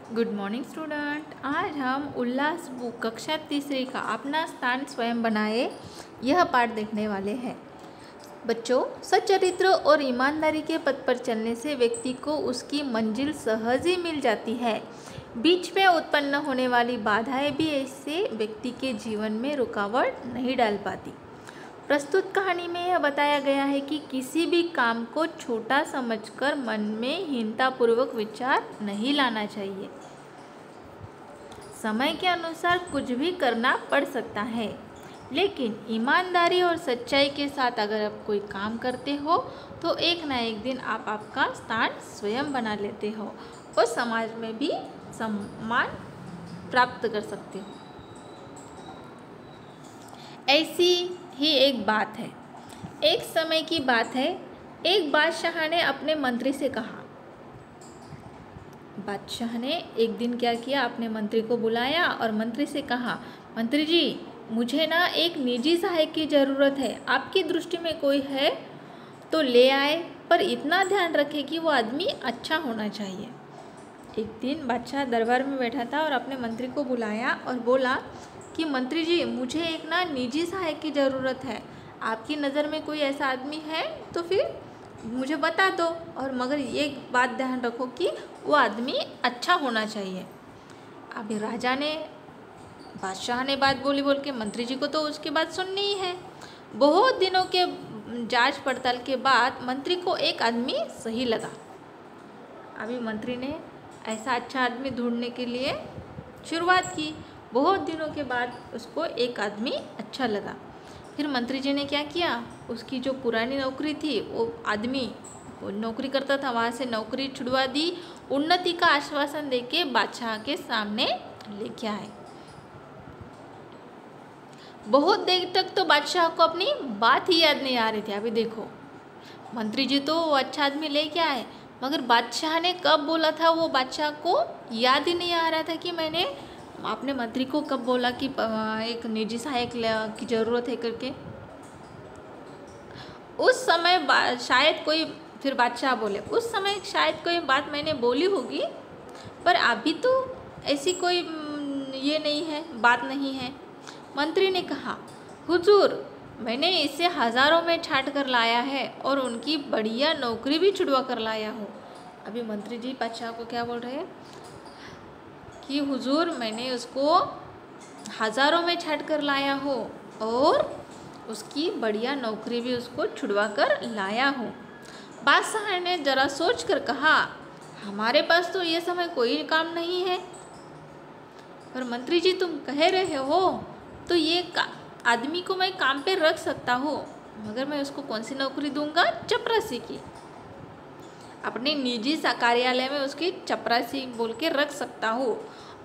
Good morning student. आज हम उल्लास book कक्षा तीसरी का अपना स्थान स्वयं बनाए यह पाठ देखने वाले हैं। बच्चों, सच्चरित्र और ईमानदारी के पथ पर चलने से व्यक्ति को उसकी मंजिल सहज ही मिल जाती है। बीच में उत्पन्न होने वाली बाधाएं भी ऐसे व्यक्ति के जीवन में रुकावट नहीं डाल पाती। प्रस्तुत कहानी में यह बताया गया है कि किसी भी काम को छोटा समझकर मन में हीनतापूर्वक विचार नहीं लाना चाहिए। समय के अनुसार कुछ भी करना पड़ सकता है, लेकिन ईमानदारी और सच्चाई के साथ अगर आप कोई काम करते हो तो एक ना एक दिन आप आपका स्थान स्वयं बना लेते हो और समाज में भी सम्मान प्राप्त कर सकते हो। ऐसी ही एक बात है। एक समय की बात है, एक बादशाह ने अपने मंत्री से कहा। बादशाह ने एक दिन क्या किया, अपने मंत्री को बुलाया और मंत्री से कहा, मंत्री जी, मुझे ना एक निजी सहायक की ज़रूरत है। आपकी दृष्टि में कोई है तो ले आए, पर इतना ध्यान रखें कि वो आदमी अच्छा होना चाहिए। एक दिन बादशाह दरबार में बैठा था और अपने मंत्री को बुलाया और बोला कि मंत्री जी, मुझे एक ना निजी सहायक की ज़रूरत है। आपकी नज़र में कोई ऐसा आदमी है तो फिर मुझे बता दो, और मगर ये बात ध्यान रखो कि वो आदमी अच्छा होना चाहिए। अभी राजा ने, बादशाह ने बात बोल के मंत्री जी को तो उसकी बात सुननी ही है। बहुत दिनों के जांच पड़ताल के बाद मंत्री को एक आदमी सही लगा। अभी मंत्री ने ऐसा अच्छा आदमी ढूंढने के लिए शुरुआत की। बहुत दिनों के बाद उसको एक आदमी अच्छा लगा। फिर मंत्री जी ने क्या किया, उसकी जो पुरानी नौकरी थी, वो आदमी वो नौकरी करता था, वहाँ से नौकरी छुड़वा दी। उन्नति का आश्वासन देके बादशाह के सामने लेके आए। बहुत देर तक तो बादशाह को अपनी बात ही याद नहीं आ रही थी। अभी देखो, मंत्री जी तो अच्छा आदमी लेके आए, मगर बादशाह ने कब बोला था वो बादशाह को याद ही नहीं आ रहा था कि मैंने अपने मंत्री को कब बोला कि एक निजी सहायक की ज़रूरत है करके। उस समय शायद कोई, फिर बादशाह बोले, उस समय शायद कोई बात मैंने बोली होगी, पर अभी तो ऐसी कोई ये नहीं है, बात नहीं है। मंत्री ने कहा, हुजूर, मैंने इसे हज़ारों में छांट कर लाया है और उनकी बढ़िया नौकरी भी छुड़वा कर लाया हूँ। अभी मंत्री जी बादशाह को क्या बोल रहे हैं कि हुजूर, मैंने उसको हज़ारों में छांट कर लाया हूँ और उसकी बढ़िया नौकरी भी उसको छुड़वा कर लाया हूँ। बादशाह ने ज़रा सोच कर कहा, हमारे पास तो ये समय कोई काम नहीं है। पर मंत्री जी, तुम कह रहे हो तो ये आदमी को मैं काम पे रख सकता हूँ, मगर मैं उसको कौन सी नौकरी दूंगा? चपरासी की। अपने निजी कार्यालय में उसकी चपरासी बोल के रख सकता हूँ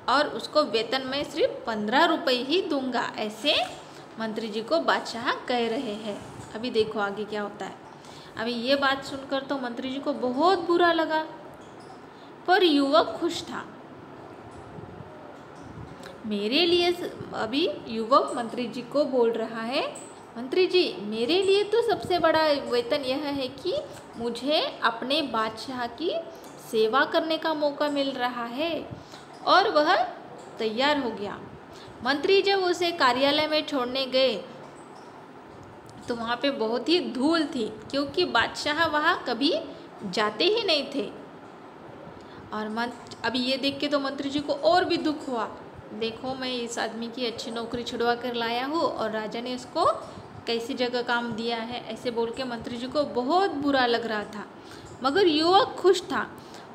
और उसको वेतन में सिर्फ 15 रुपये ही दूंगा, ऐसे मंत्री जी को बादशाह कह रहे हैं। अभी देखो आगे क्या होता है। अभी ये बात सुनकर तो मंत्री जी को बहुत बुरा लगा, पर युवक खुश था। मेरे लिए, अभी युवक मंत्री जी को बोल रहा है, मंत्री जी, मेरे लिए तो सबसे बड़ा वेतन यह है कि मुझे अपने बादशाह की सेवा करने का मौका मिल रहा है। और वह तैयार हो गया। मंत्री जब उसे कार्यालय में छोड़ने गए तो वहाँ पे बहुत ही धूल थी, क्योंकि बादशाह वहाँ कभी जाते ही नहीं थे। और अभी ये देख के तो मंत्री जी को और भी दुख हुआ। देखो, मैं इस आदमी की अच्छी नौकरी छुड़वा कर लाया हूँ और राजा ने उसको कैसी जगह काम दिया है, ऐसे बोल के मंत्री जी को बहुत बुरा लग रहा था। मगर युवक खुश था।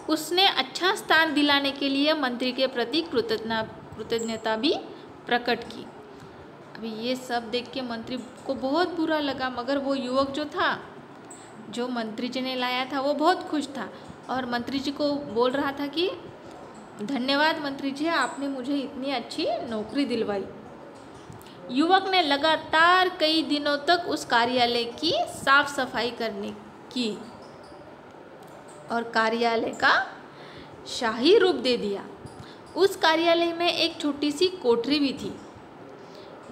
उसने अच्छा स्थान दिलाने के लिए मंत्री के प्रति कृतज्ञता भी प्रकट की। अभी ये सब देख के मंत्री को बहुत बुरा लगा, मगर वो युवक जो था, जो मंत्री जी ने लाया था, वो बहुत खुश था और मंत्री जी को बोल रहा था कि धन्यवाद मंत्री जी, आपने मुझे इतनी अच्छी नौकरी दिलवाई। युवक ने लगातार कई दिनों तक उस कार्यालय की साफ सफाई करने की और कार्यालय का शाही रूप दे दिया। उस कार्यालय में एक छोटी सी कोठरी भी थी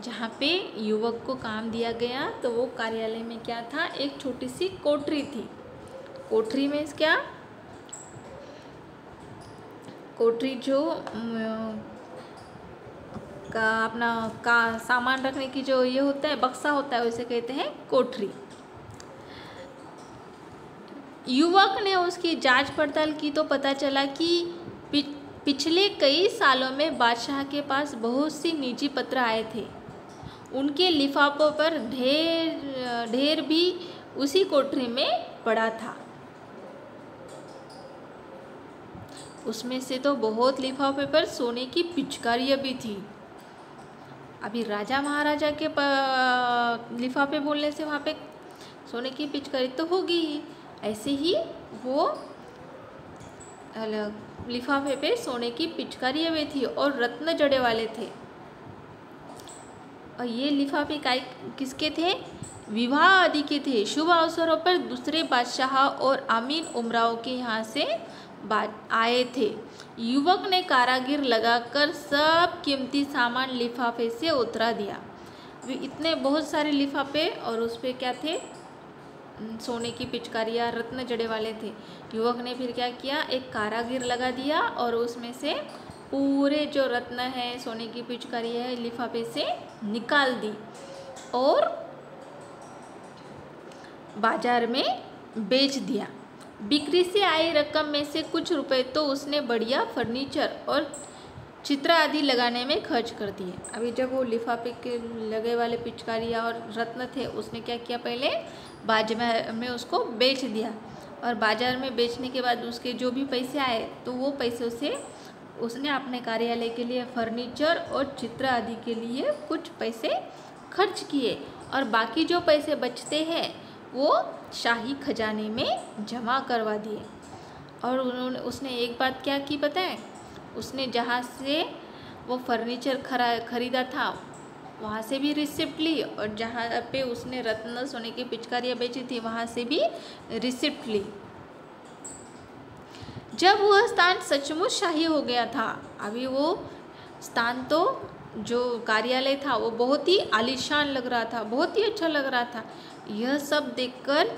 जहाँ पे युवक को काम दिया गया। तो वो कार्यालय में क्या था, एक छोटी सी कोठरी थी। कोठरी में क्या, कोठरी जो का अपना का सामान रखने की जो ये होता है, बक्सा होता है, उसे कहते हैं कोठरी। युवक ने उसकी जांच पड़ताल की तो पता चला कि पिछले कई सालों में बादशाह के पास बहुत सी निजी पत्र आए थे। उनके लिफाफों पर ढेर भी उसी कोठरी में पड़ा था। उसमें से तो बहुत लिफाफे पर सोने की पिचकारियाँ भी थी। अभी राजा महाराजा के लिफाफे बोलने से वहाँ पे सोने की पिचकारी तो होगी ही, ऐसे ही वो लिफाफे पे सोने की पिचकारियाँ भी थी और रत्न जड़े वाले थे। और ये लिफाफे किसके थे? विवाह आदि के थे। शुभ अवसरों पर दूसरे बादशाह और अमीर उमराव के यहाँ से आए थे। युवक ने कारागिर लगाकर सब कीमती सामान लिफाफे से उतरा दिया। अभी इतने बहुत सारे लिफाफे और उस पर क्या थे? सोने की पिचकारियाँ, रत्न जड़े वाले थे। युवक ने फिर क्या किया? एक कारागिर लगा दिया और उसमें से पूरे जो रत्न है, सोने की पिचकारी है, लिफाफे से निकाल दी और बाजार में बेच दिया। बिक्री से आई रकम में से कुछ रुपए तो उसने बढ़िया फर्नीचर और चित्र आदि लगाने में खर्च कर दिए। अभी जब वो लिफाफे के लगे वाले पिचकारियाँ और रत्न थे, उसने क्या किया? पहले बाजार में उसको बेच दिया और बाजार में बेचने के बाद उसके जो भी पैसे आए तो वो पैसे से उसने अपने कार्यालय के लिए फर्नीचर और चित्र आदि के लिए कुछ पैसे खर्च किए और बाकी जो पैसे बचते हैं वो शाही खजाने में जमा करवा दिए। और उसने एक बात क्या की पता है? उसने जहाँ से वो फर्नीचर खरीदा था वहाँ से भी रिसिप्ट ली और जहाँ पे उसने रत्न सोने की पिचकारियाँ बेची थी वहाँ से भी रिसिप्ट ली। जब वह स्थान सचमुच शाही हो गया था, अभी वो स्थान तो जो कार्यालय था वो बहुत ही आलीशान लग रहा था, बहुत ही अच्छा लग रहा था। यह सब देखकर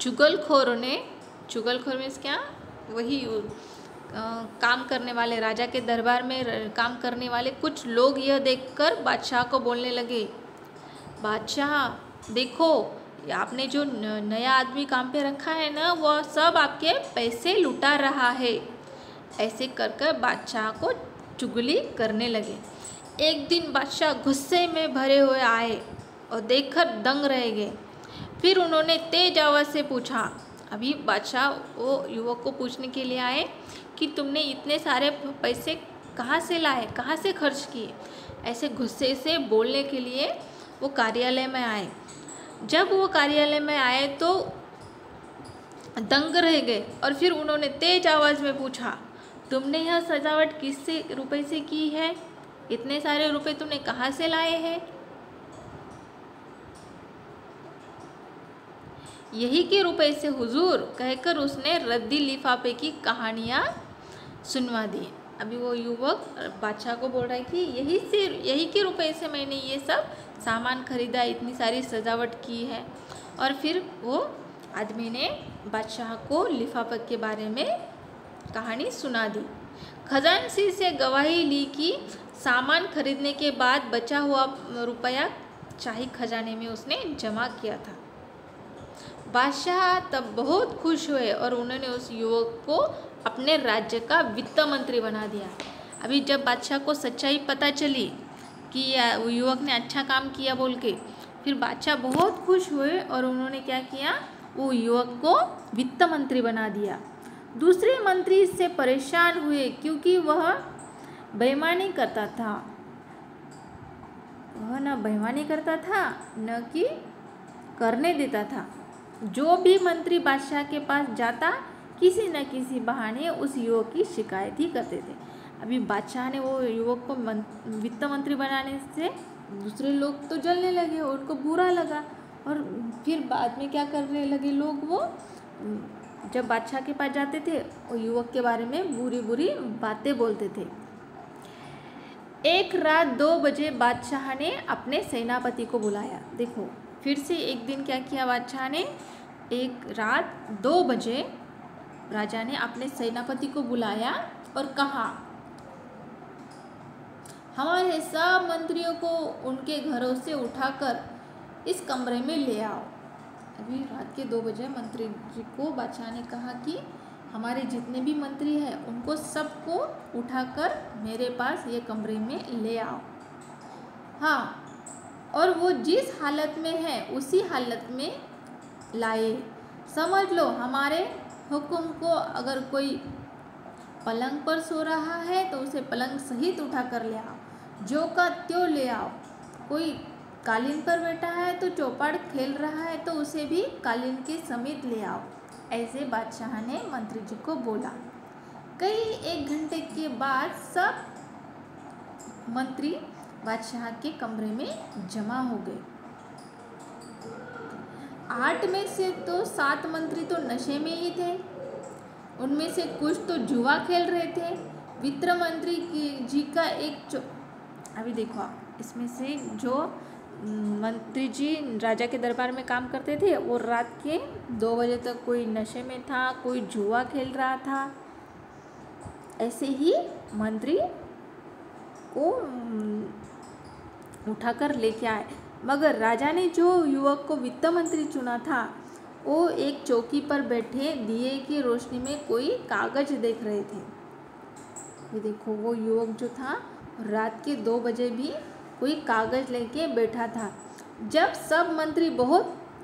चुगलखोर मीन्स क्या? वही काम करने वाले, राजा के दरबार में काम करने वाले कुछ लोग यह देखकर बादशाह को बोलने लगे, बादशाह देखो, आपने जो नया आदमी काम पे रखा है ना, वह सब आपके पैसे लुटा रहा है। ऐसे कर बादशाह को चुगली करने लगे। एक दिन बादशाह गुस्से में भरे हुए आए और देखकर दंग रह गए। फिर उन्होंने तेज आवाज़ से पूछा, अभी बादशाह वो युवक को पूछने के लिए आए कि तुमने इतने सारे पैसे कहाँ से लाए, कहाँ से खर्च किए। ऐसे गुस्से से बोलने के लिए वो कार्यालय में आए। जब वो कार्यालय में आए तो दंग रह गए और फिर उन्होंने तेज आवाज़ में पूछा, तुमने यह सजावट किससे रुपए से की है? इतने सारे रुपए तुमने कहाँ से लाए हैं? यही के रुपए से हुजूर, कहकर उसने रद्दी लिफाफे की कहानियाँ सुनवा दी। अभी वो युवक बादशाह को बोल रहा है कि यही के रुपए से मैंने ये सब सामान खरीदा, इतनी सारी सजावट की है। और फिर वो आदमी ने बादशाह को लिफाफे के बारे में कहानी सुना दी। खजानची से गवाही ली कि सामान खरीदने के बाद बचा हुआ रुपया शाही खजाने में उसने जमा किया था। बादशाह तब बहुत खुश हुए और उन्होंने उस युवक को अपने राज्य का वित्त मंत्री बना दिया। अभी जब बादशाह को सच्चाई पता चली कि युवक ने अच्छा काम किया बोल के, फिर बादशाह बहुत खुश हुए और उन्होंने क्या किया? वो युवक को वित्त मंत्री बना दिया। दूसरे मंत्री इससे परेशान हुए क्योंकि वह बेईमानी करता था। वह न बेईमानी करता था न कि करने देता था। जो भी मंत्री बादशाह के पास जाता, किसी न किसी बहाने उस युवक की शिकायत ही करते थे। अभी बादशाह ने वो युवक को वित्त मंत्री बनाने से दूसरे लोग तो जलने लगे, उनको बुरा लगा और फिर बाद में क्या करने लगे लोग, वो जब बादशाह के पास जाते थे वो युवक के बारे में बुरी बुरी बातें बोलते थे। एक रात 2 बजे बादशाह ने अपने सेनापति को बुलाया। देखो फिर से एक दिन क्या किया बादशाह ने, एक रात 2 बजे राजा ने अपने सेनापति को बुलाया और कहा, हमारे सब मंत्रियों को उनके घरों से उठाकर इस कमरे में ले आओ। अभी रात के 2 बजे मंत्री जी को बादशाह ने कहा कि हमारे जितने भी मंत्री हैं उनको सबको उठाकर मेरे पास ये कमरे में ले आओ। हाँ, और वो जिस हालत में है उसी हालत में लाए। समझ लो, हमारे हुक्म को अगर कोई पलंग पर सो रहा है तो उसे पलंग सहित उठा कर ले आओ, जो का त्यों ले आओ। कोई कालीन पर बैठा है तो चौपाड़ खेल रहा है तो उसे भी कालीन के समेत ले आओ। ऐसे बादशाह ने मंत्री जी को बोला। कई 1 घंटे के बाद सब मंत्री बादशाह के कमरे में जमा हो गए। 8 में से तो 7 मंत्री तो नशे में ही थे। उनमें से कुछ तो जुआ खेल रहे थे। वित्त मंत्री जी का अभी देखो, इसमें से जो मंत्री जी राजा के दरबार में काम करते थे वो रात के 2 बजे तक कोई नशे में था, कोई जुआ खेल रहा था। ऐसे ही मंत्री को उठाकर लेके आए। मगर राजा ने जो युवक को वित्त मंत्री चुना था वो एक चौकी पर बैठे दिए की रोशनी में कोई कागज देख रहे थे। ये देखो, वो युवक जो था रात के 2 बजे भी कोई कागज लेके बैठा था। जब सब मंत्री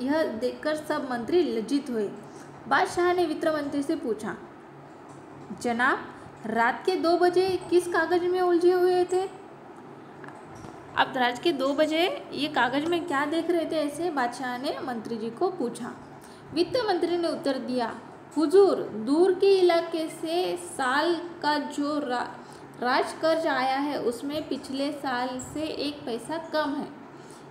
यह देखकर सब मंत्री लज्जित हुए। बादशाह ने वित्त मंत्री से पूछा, जनाब, रात के 2 बजे किस कागज में उलझे हुए थे? अब रात के 2 बजे ये कागज में क्या देख रहे थे? ऐसे बादशाह ने मंत्री जी को पूछा। वित्त मंत्री ने उत्तर दिया, हुजूर, दूर के इलाके से साल का जो राज कर्ज आया है उसमें पिछले साल से 1 पैसा कम है,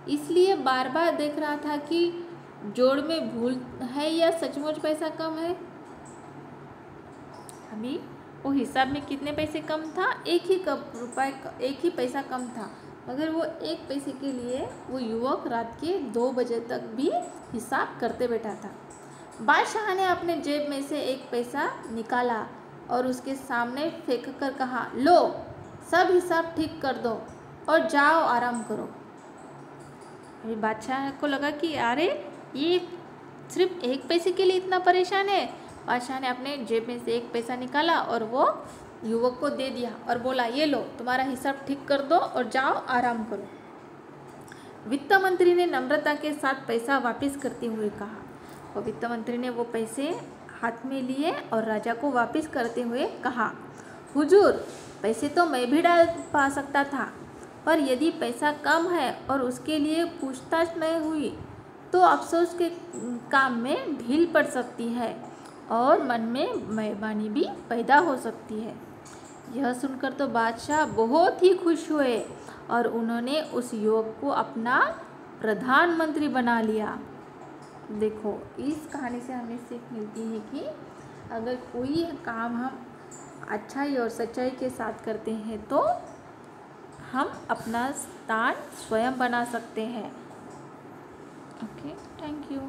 इसलिए बार बार देख रहा था कि जोड़ में भूल है या सचमुच पैसा कम है। अभी वो हिसाब में कितने पैसे कम था? 1 ही पैसा कम था, मगर वो 1 पैसे के लिए वो युवक रात के 2 बजे तक भी हिसाब करते बैठा था। बादशाह ने अपने जेब में से 1 पैसा निकाला और उसके सामने फेंक कर कहा, लो, सब हिसाब ठीक कर दो और जाओ आराम करो। अभी बादशाह को लगा कि अरे ये सिर्फ 1 पैसे के लिए इतना परेशान है। बादशाह ने अपने जेब में से 1 पैसा निकाला और वो युवक को दे दिया और बोला, ये लो, तुम्हारा हिसाब ठीक कर दो और जाओ आराम करो। वित्त मंत्री ने नम्रता के साथ पैसा वापस करते हुए कहा। और वित्त मंत्री ने वो पैसे हाथ में लिए और राजा को वापस करते हुए कहा, हुजूर, पैसे तो मैं भी डाल पा सकता था, पर यदि पैसा कम है और उसके लिए पूछताछ नहीं हुई तो अफसोस के काम में ढील पड़ सकती है और मन में मेहरबानी भी पैदा हो सकती है। यह सुनकर तो बादशाह बहुत ही खुश हुए और उन्होंने उस युवक को अपना प्रधानमंत्री बना लिया। देखो, इस कहानी से हमें सीख मिलती है कि अगर कोई काम हम अच्छाई और सच्चाई के साथ करते हैं तो हम अपना स्थान स्वयं बना सकते हैं। Okay, thank you.